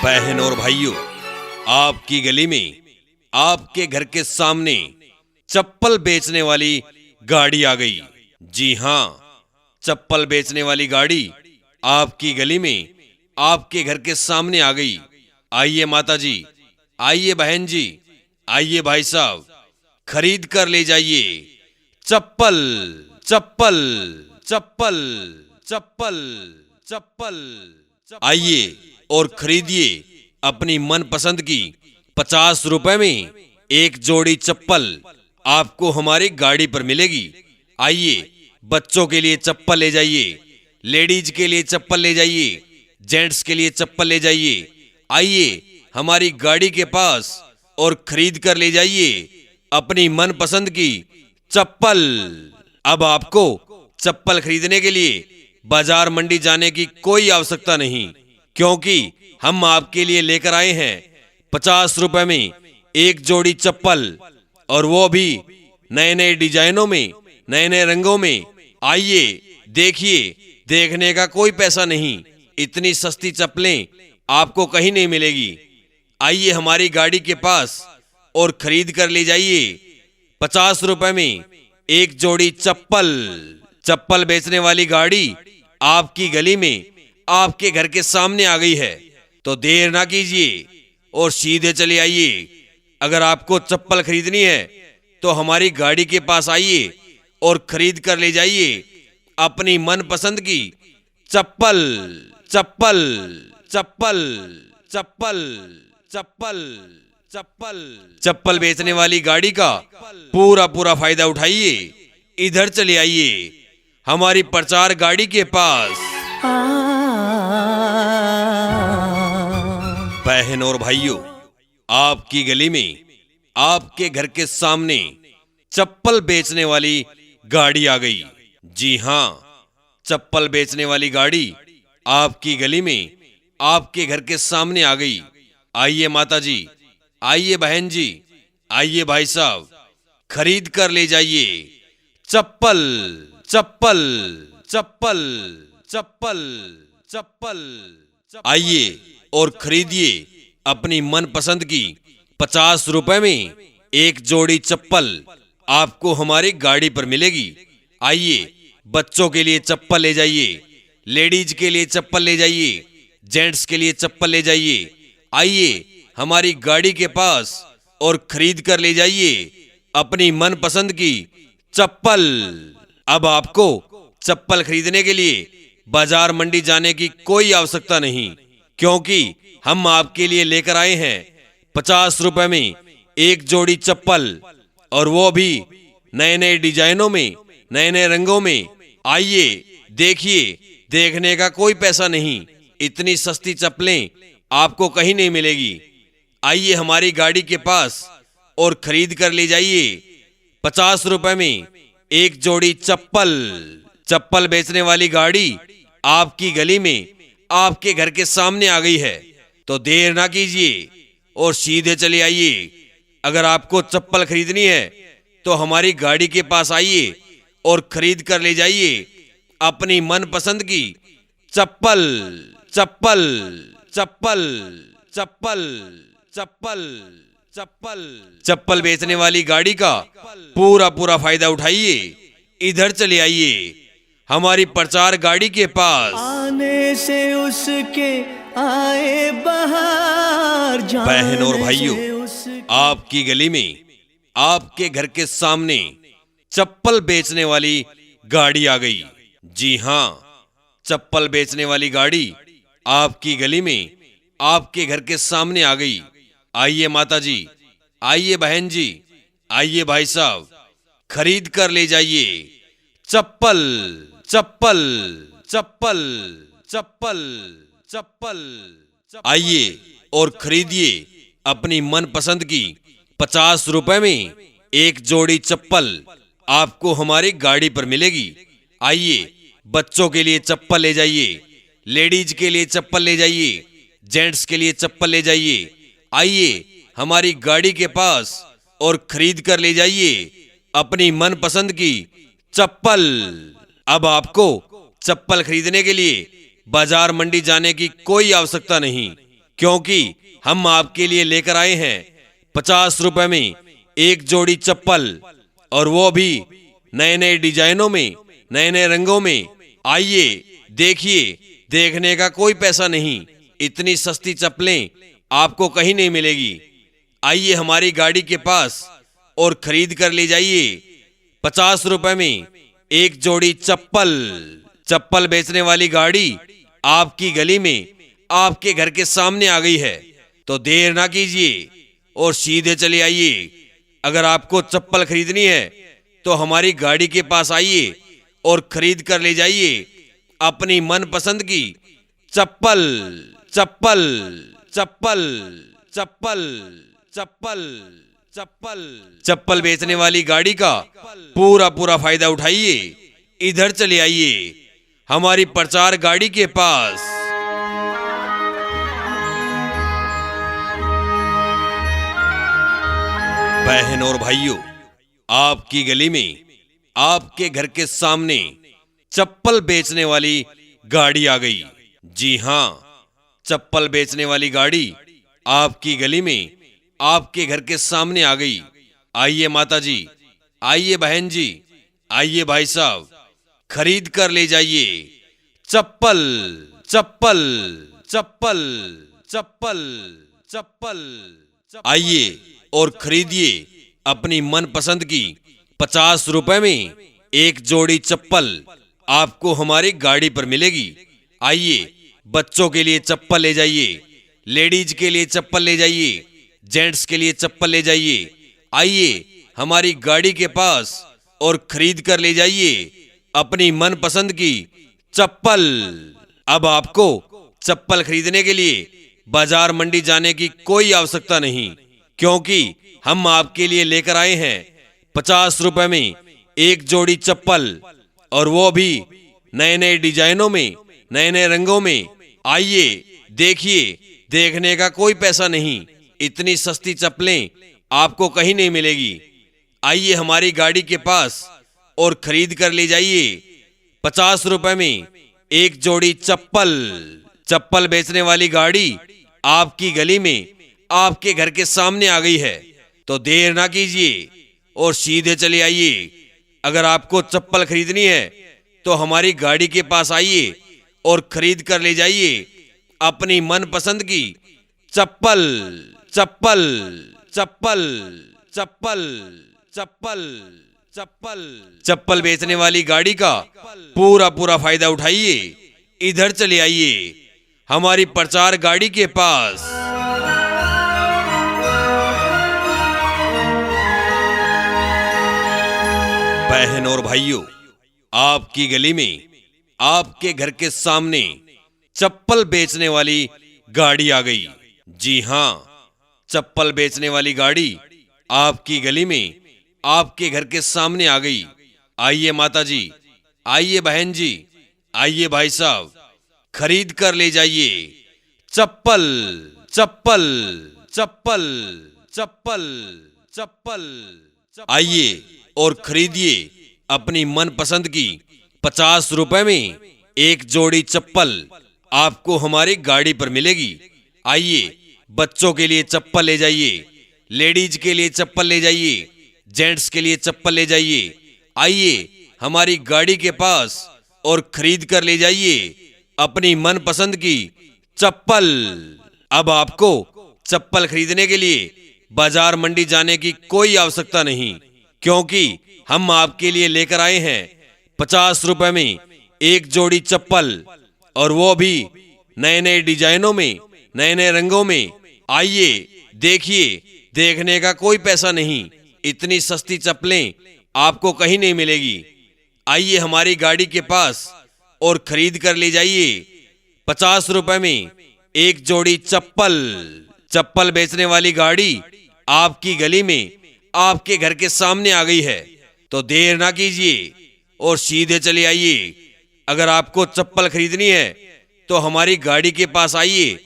बहन और भाइयों, आपकी गली में आपके घर के सामने चप्पल बेचने वाली गाड़ी आ गई। जी हां, चप्पल बेचने वाली गाड़ी आपकी गली में आपके घर के सामने आ गई। आइए माता जी, आइए बहन जी, आइए भाई साहब, खरीद कर ले जाइए चप्पल चप्पल चप्पल चप्पल चप्पल। आइए और खरीदिए अपनी मनपसंद की 50 रुपए में एक जोड़ी चप्पल आपको हमारी गाड़ी पर मिलेगी। आइए, बच्चों के लिए चप्पल ले जाइए, लेडीज के लिए चप्पल ले जाइए, जेंट्स के लिए चप्पल ले जाइए। आइए हमारी गाड़ी के पास और खरीद कर ले जाइए अपनी मनपसंद की चप्पल। अब आपको चप्पल खरीदने के लिए बाजार मंडी जाने की कोई आवश्यकता नहीं, क्योंकि हम आपके लिए लेकर आए हैं 50 रुपए में एक जोड़ी चप्पल, और वो भी नए नए डिजाइनों में, नए नए रंगों में। आइए देखिए, देखने का कोई पैसा नहीं, इतनी सस्ती चप्पलें आपको कहीं नहीं मिलेगी। आइए हमारी गाड़ी के पास और खरीद कर ले जाइए 50 रुपए में एक जोड़ी चप्पल। चप्पल बेचने वाली गाड़ी आपकी गली में आपके घर के सामने आ गई है, तो देर ना कीजिए और सीधे चले आइए। अगर आपको चप्पल खरीदनी है तो हमारी गाड़ी के पास आइए और खरीद कर ले जाइए अपनी मनपसंद की चप्पल चप्पल चप्पल चप्पल चप्पल चप्पल। चप्पल बेचने वाली गाड़ी का पूरा फायदा उठाइए। इधर चले आइए हमारी प्रचार गाड़ी के पास। बहन और भाइयों, आपकी गली में आपके घर के सामने चप्पल बेचने वाली गाड़ी आ गई। जी हां, चप्पल बेचने वाली गाड़ी आपकी गली में आपके घर के सामने आ गई। आइए माता जी, आइए बहन जी, आइए भाई साहब, खरीद कर ले जाइए चप्पल चप्पल चप्पल चप्पल चप्पल। आइए और खरीदिए अपनी मनपसंद की 50 रुपए में एक जोड़ी चप्पल आपको हमारी गाड़ी पर मिलेगी। आइए, बच्चों के लिए चप्पल ले जाइए, लेडीज के लिए चप्पल ले जाइए, जेंट्स के लिए चप्पल ले जाइए। आइए हमारी गाड़ी के पास और खरीद कर ले जाइए अपनी मनपसंद की चप्पल। अब आपको चप्पल खरीदने के लिए बाजार मंडी जाने की कोई आवश्यकता नहीं, क्योंकि हम आपके लिए लेकर आए हैं 50 रुपए में एक जोड़ी चप्पल, और वो भी नए नए डिजाइनों में, नए नए रंगों में। आइए देखिए, देखने का कोई पैसा नहीं, इतनी सस्ती चप्पलें आपको कहीं नहीं मिलेगी। आइए हमारी गाड़ी के पास और खरीद कर ले जाइए 50 रुपए में एक जोड़ी चप्पल। चप्पल बेचने वाली गाड़ी आपकी गली में आपके घर के सामने आ गई है, तो देर ना कीजिए और सीधे चले आइए। अगर आपको चप्पल खरीदनी है तो हमारी गाड़ी के पास आइए और खरीद कर ले जाइए अपनी मनपसंद की चप्पल चप्पल चप्पल चप्पल चप्पल चप्पल। चप्पल बेचने वाली गाड़ी का पूरा फायदा उठाइए। इधर चले आइए हमारी प्रचार गाड़ी के पास। आने से उसके आए बहार, बहन और भाइयों, आपकी गली में आपके घर के सामने चप्पल बेचने वाली गाड़ी आ गई। जी हां, चप्पल बेचने वाली गाड़ी आपकी गली में आपके घर के सामने आ गई। आइए माता जी, आइए बहन जी, आइए भाई साहब, खरीद कर ले जाइए चप्पल चप्पल चप्पल चप्पल चप्पल। आइए और खरीदिए अपनी मनपसंद की 50 रुपए में एक जोड़ी चप्पल आपको हमारी गाड़ी पर मिलेगी। आइए, बच्चों के लिए चप्पल ले जाइए, लेडीज के लिए चप्पल ले जाइए, जेंट्स के लिए चप्पल ले जाइए। आइए हमारी गाड़ी के पास और खरीद कर ले जाइए अपनी मनपसंद की चप्पल। अब आपको चप्पल खरीदने के लिए बाजार मंडी जाने की कोई आवश्यकता नहीं, क्योंकि हम आपके लिए लेकर आए हैं 50 रुपए में एक जोड़ी चप्पल, और वो भी नए नए डिजाइनों में, नए नए रंगों में। आइए देखिए, देखने का कोई पैसा नहीं, इतनी सस्ती चप्पलें आपको कहीं नहीं मिलेगी। आइए हमारी गाड़ी के पास और खरीद कर ले जाइए 50 रुपए में एक जोड़ी चप्पल। चप्पल बेचने वाली गाड़ी आपकी गली में, आपके घर के सामने आ गई है, तो देर ना कीजिए और सीधे चले आइए। अगर आपको चप्पल खरीदनी है तो हमारी गाड़ी के पास आइए और खरीद कर ले जाइए अपनी मनपसंद की चप्पल। चप्पल चप्पल चप्पल चप्पल चप्पल चप्पल बेचने वाली गाड़ी का पूरा फायदा उठाइए। इधर चले आइए हमारी प्रचार गाड़ी के पास। बहन और भाइयों, आपकी गली में, आपके घर के सामने चप्पल बेचने वाली गाड़ी आ गई। जी हां, चप्पल बेचने वाली गाड़ी आपकी गली में, आपके घर के सामने आ गई। आइए माता जी, आइए बहन जी, आइए भाई साहब, खरीद कर ले जाइए चप्पल। चप्पल चप्पल चप्पल चप्पल आइए और खरीदिए अपनी मनपसंद की 50 रुपए में एक जोड़ी चप्पल आपको हमारी गाड़ी पर मिलेगी। आइए बच्चों के लिए चप्पल ले जाइए, लेडीज के लिए चप्पल ले जाइए, जेंट्स के लिए चप्पल ले जाइए। आइए हमारी गाड़ी के पास और खरीद कर ले जाइए अपनी मनपसंद की चप्पल। अब आपको चप्पल खरीदने के लिए बाजार मंडी जाने की कोई आवश्यकता नहीं, क्योंकि हम आपके लिए लेकर आए हैं 50 रुपए में एक जोड़ी चप्पल, और वो भी नए नए डिजाइनों में, नए नए रंगों में। आइए देखिए, देखने का कोई पैसा नहीं, इतनी सस्ती चप्पलें आपको कहीं नहीं मिलेगी। आइए हमारी गाड़ी के पास और खरीद कर ले जाइए 50 रुपए में एक जोड़ी चप्पल। चप्पल बेचने वाली गाड़ी आपकी गली में, आपके घर के सामने आ गई है, तो देर ना कीजिए और सीधे चले आइए। अगर आपको चप्पल खरीदनी है तो हमारी गाड़ी के पास आइए और खरीद कर ले जाइए अपनी मनपसंद की चप्पल। चप्पल चप्पल चप्पल चप्पल चप्पल चप्पल बेचने वाली गाड़ी का पूरा फायदा उठाइए। इधर चले आइए हमारी प्रचार गाड़ी के पास। बहन और भाइयों, आपकी गली में, आपके घर के सामने चप्पल बेचने वाली गाड़ी आ गई। जी हां, चप्पल बेचने वाली गाड़ी आपकी गली में, आपके घर के सामने आ गई। आइए माता जी, आइए बहन जी, आइए भाई साहब, खरीद कर ले जाइए चप्पल। चप्पल चप्पल चप्पल चप्पल आइए और खरीदिए अपनी मनपसंद की 50 रुपए में एक जोड़ी चप्पल आपको हमारी गाड़ी पर मिलेगी। आइए बच्चों के लिए चप्पल ले जाइए, लेडीज के लिए चप्पल ले जाइए, जेंट्स के लिए चप्पल ले जाइए। आइए हमारी गाड़ी के पास और खरीद कर ले जाइए अपनी मनपसंद की चप्पल। अब आपको चप्पल खरीदने के लिए बाजार मंडी जाने की कोई आवश्यकता नहीं, क्योंकि हम आपके लिए लेकर आए हैं 50 रुपए में एक जोड़ी चप्पल, और वो भी नए नए डिजाइनों में, नए नए रंगों में। आइए देखिए, देखने का कोई पैसा नहीं, इतनी सस्ती चप्पलें आपको कहीं नहीं मिलेगी। आइए हमारी गाड़ी के पास और खरीद कर ले जाइए 50 रुपए में एक जोड़ी चप्पल। चप्पल बेचने वाली गाड़ी आपकी गली में, आपके घर के सामने आ गई है, तो देर ना कीजिए और सीधे चले आइए। अगर आपको चप्पल खरीदनी है तो हमारी गाड़ी के पास आइए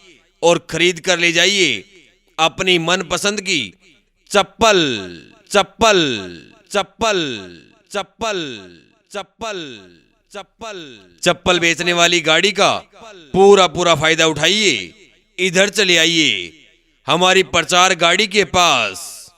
और खरीद कर ले जाइए अपनी मनपसंद की चप्पल। चप्पल चप्पल चप्पल चप्पल चप्पल चप्पल बेचने वाली गाड़ी का पूरा फायदा उठाइए। इधर चले आइए हमारी प्रचार गाड़ी के पास।